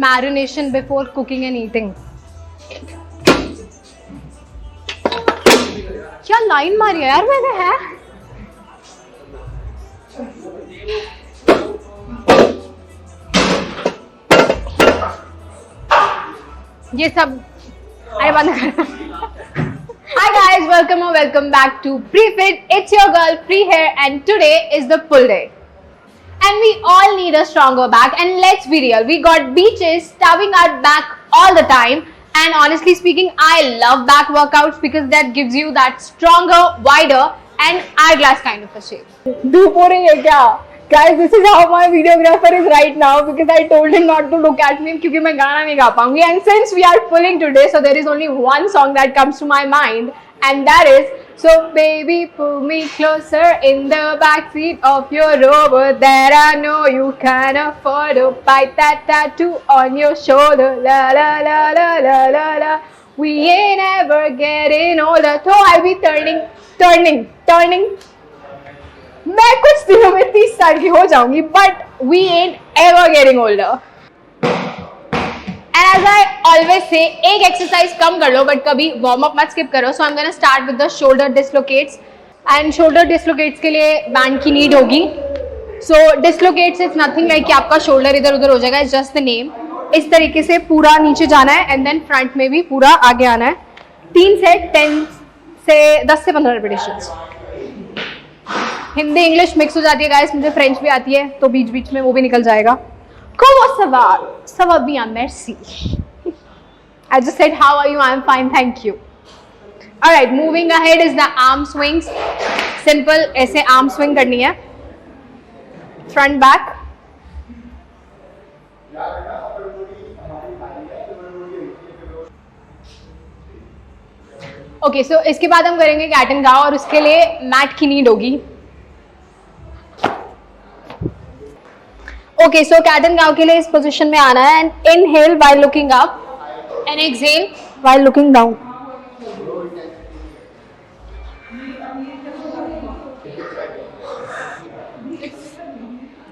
marination before cooking and eating. क्या line मारी है यार मैंने है? ये सब अरे बंद कर. Hi guys, welcome back to Pre-Fit. It's your girl Pre here, and today is the full day. And we all need a stronger back. And let's be real, we got beaches starving our back all the time. And honestly speaking, I love back workouts because that gives you that stronger, wider, and hourglass kind of a shape. धूप हो रही है क्या? Guys, this is how my videographer is right now because I told him not to look at me क्योंकि मैं गाना नहीं गा पाऊंगी. And since we are pulling today, so there is only one song that comes to my mind, and that is "So baby, pull me closer in the backseat of your Rover that I know you can afford to bite that tattoo on your shoulder. La la la la la la la. We ain't ever getting older." So I'll be turning. मैं कुछ दिनों में 30 साल की हो जाऊंगी, but we ain't ever getting older. And as I always say, एक exercise कम कर लो, but कभी warm up मत skip करो. So I'm gonna start with the shoulder dislocates. And shoulder dislocates के लिए band की need होगी. So dislocates is nothing like कि आपका shoulder इधर उधर हो जाएगा. It's just the name. इस तरीके से पूरा नीचे जाना है, and then front में भी पूरा आगे आना है. 3 से 10 से 15 repetitions. हिंदी इंग्लिश मिक्स हो जाती है गाइस, मुझे फ्रेंच भी आती है तो बीच बीच में वो भी निकल जाएगा. Como ça va bien, merci. I just said how are you? I'm fine, thank you. Alright, moving ahead is the arm swings. Simple ऐसे arm swing करनी है. Front back. Okay, so इसके बाद हम करेंगे कैट एंड काउ और उसके लिए मैट की नीड होगी. Okay, so cat and cow के लिए इस पोजीशन में आना है, and inhale while looking up and exhale while looking down.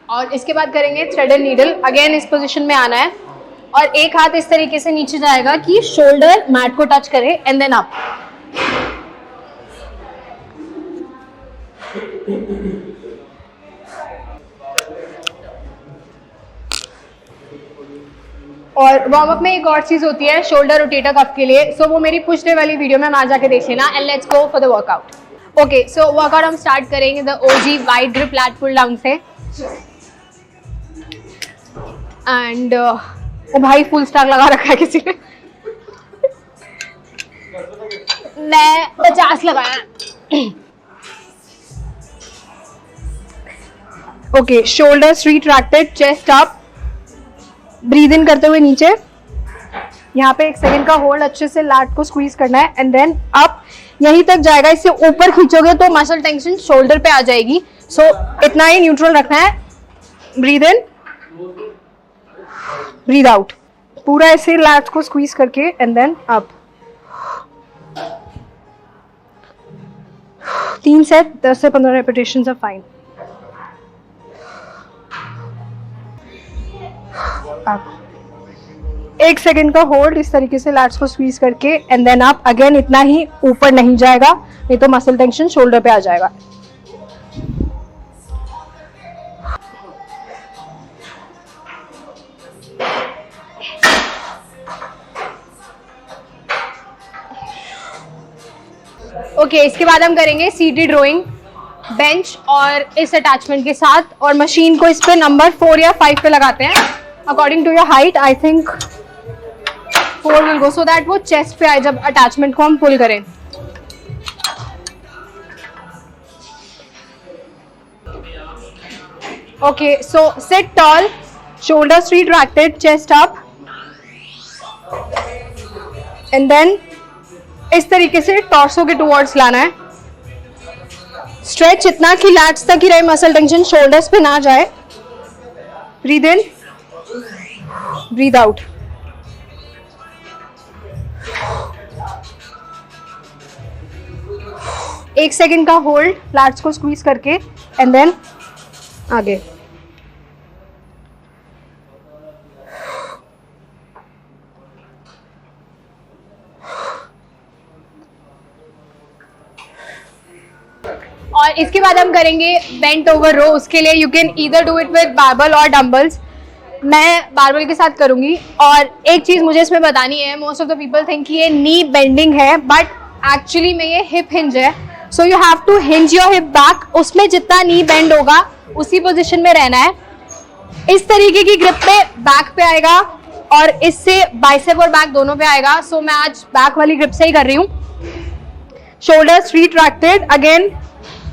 और इसके बाद करेंगे थ्रेड एंड नीडल. अगेन इस पोजीशन में आना है और एक हाथ इस तरीके से नीचे जाएगा कि शोल्डर मैट को टच करे, एंड देन अप. और वार्म अप में एक और चीज होती है शोल्डर रोटेटर कफ के लिए. सो वो मेरी पुश डे वाली वीडियो में वहां जाके देख लेना. And let's go for the workout. Okay, so workout हम स्टार्ट करेंगे the OG wide grip lat pull down से. एंड ओ भाई फुल स्टॉक लगा रखा है किसी ने. मैं 50 लगाया. Okay, shoulders retracted, chest up, breathe in करते हुए नीचे. यहाँ पे 1 सेकंड का होल्ड, अच्छे से लैट को स्क्वीज करना है, एंड देन अप. यहीं तक जाएगा. इससे ऊपर खींचोगे तो मसल टेंशन शोल्डर पे आ जाएगी. सो इतना ही न्यूट्रल रखना है. Breathe in, breathe out. पूरा ऐसे लैट को स्क्वीज करके, एंड देन अप. 3 से 10 से 15 repetitions are fine. Up. 1 second का होल्ड, इस तरीके से लैट्स को स्क्वीज करके, एंड देन अप. अगेन इतना ही, ऊपर नहीं जाएगा नहीं तो मसल टेंशन शोल्डर पे आ जाएगा. ओके, इसके बाद हम करेंगे सीटेड रोइंग बेंच और इस अटैचमेंट के साथ, और मशीन को इस पे नंबर 4 या 5 पे लगाते हैं according to your height. I think 4 will go, so that वो चेस्ट पे आए जब अटैचमेंट को हम पुल करें. Okay, so sit tall, shoulders retracted, chest up, and then इस तरीके से टॉर्सो के टुवर्ड्स लाना है. स्ट्रेच इतना कि लैट्स तक ही रहे, मसल टेंशन शोल्डर्स पे ना जाए. Breathe in, breathe out. एक सेकंड का होल्ड, लैट्स को स्क्वीज करके, एंड देन आगे. और इसके बाद हम करेंगे बेंट ओवर रो। उसके लिए you can either do it with barbell और डंबल्स। मैं बारबल के साथ करूंगी। और एक चीज मुझे इसमें बतानी है, most of the people think कि ये नी बेंडिंग है, बट एक्चुअली में ये हिप हिंज है। So you have to hinge your hip back. उसमें जितना नी बेंड होगा उसी पोजिशन में रहना है। इस तरीके की ग्रिप पे बैक पे आएगा और इससे बाइसेप और बैक दोनों पे आएगा। सो मैं आज बैक वाली ग्रिप से ही कर रही हूँ। Shoulders retracted, again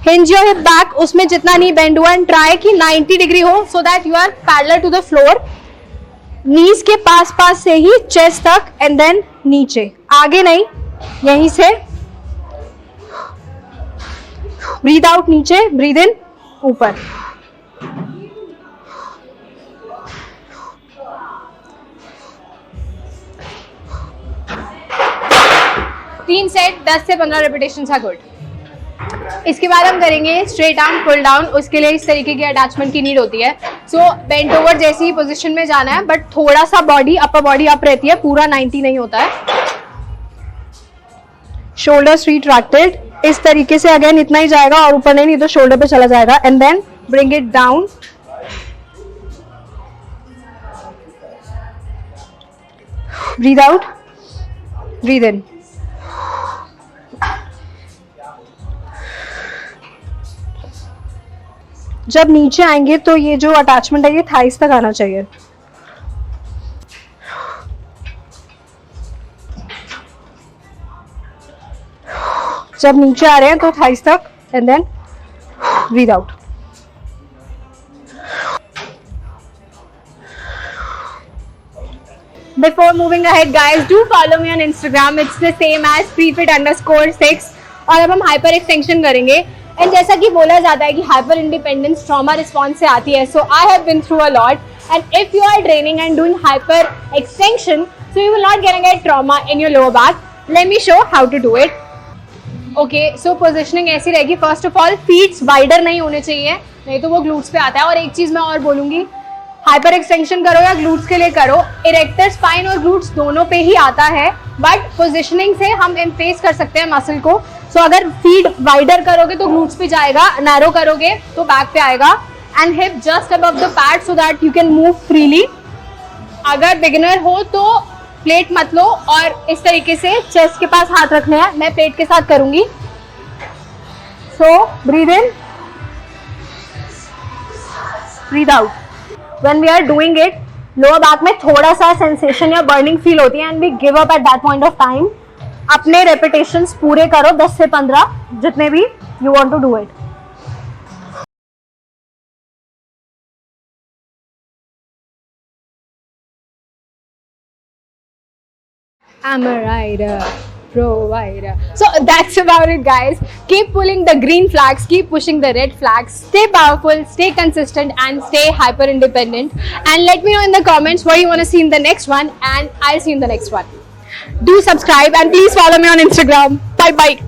hinge your hip back. उसमें जितना नी बेंड हुआ एंड ट्राई कि 90 डिग्री हो, so that you are parallel to the floor. Knees के पास पास से ही चेस्ट तक एंड देन नीचे, आगे नहीं, यहीं से। ब्रीथ आउट नीचे, ब्रीथ इन ऊपर। तीन सेट 10 से 15 रेपिटेशन है गुड। इसके बाद हम करेंगे स्ट्रेट आर्म पुल डाउन। उसके लिए इस तरीके की अटैचमेंट की नीड होती है। सो बेंट ओवर जैसी ही पोजीशन में जाना है, बट थोड़ा सा बॉडी अपर बॉडी अप रहती है, पूरा 90 नहीं होता है। शोल्डर्स रिट्रैक्टेड, इस तरीके से अगेन इतना ही जाएगा और ऊपर नहीं तो शोल्डर पे चला जाएगा and then bring it down. Breathe out, breathe in. जब नीचे आएंगे तो ये जो अटैचमेंट है ये थाइस तक आना चाहिए। जब नीचे आ रहे हैं तो थाइस तक and then breathe out. Before moving ahead, guys, do follow me on Instagram. It's the same as prefit_6. और अब हम हाइपर एक्सटेंशन करेंगे। एंड जैसा कि बोला जाता है कि हाइपर इंडिपेंडेंस ट्रॉमा रिस्पॉन्स से आती है। So I have been through a lot, and if you are training and doing hyper extension, so you will not get trauma in your lower back. Let me show how to do it. Okay, so positioning ऐसी रहेगी। First of all feets wider नहीं होने चाहिए, नहीं तो वो glutes पे आता है। और एक चीज मैं और बोलूंगी, हाइपर एक्सटेंशन करो या ग्लूट्स के लिए करो, इरेक्टर स्पाइन और ग्लूट्स दोनों पे ही आता है, बट पोजिशनिंग से हम एम्फेस कर सकते हैं मसल को। सो अगर फीट वाइडर करोगे तो ग्लूट्स पे जाएगा, नैरो करोगे तो बैक पे आएगा, and hip just above the pad so that you can move freely. अगर बिगिनर हो तो प्लेट मत लो और इस तरीके से चेस्ट के पास हाथ रखने हैं। मैं प्लेट के साथ करूंगी। So breathe in, breathe out. When we are doing it, lower back में थोड़ा सा सेंसेशन या बर्निंग फील होती है and we give up at that point of time. अपने रेपिटेशंस पूरे करो 10 से 15, जितने भी you want to do it. I'm a rider, provider. So that's about it, guys. Keep pulling the green flags, keep pushing the red flags. Stay powerful, stay consistent, and stay hyper independent. And let me know in the comments what you want to see in the next one, and I'll see you in the next one. Do subscribe and please follow me on Instagram. Bye bye.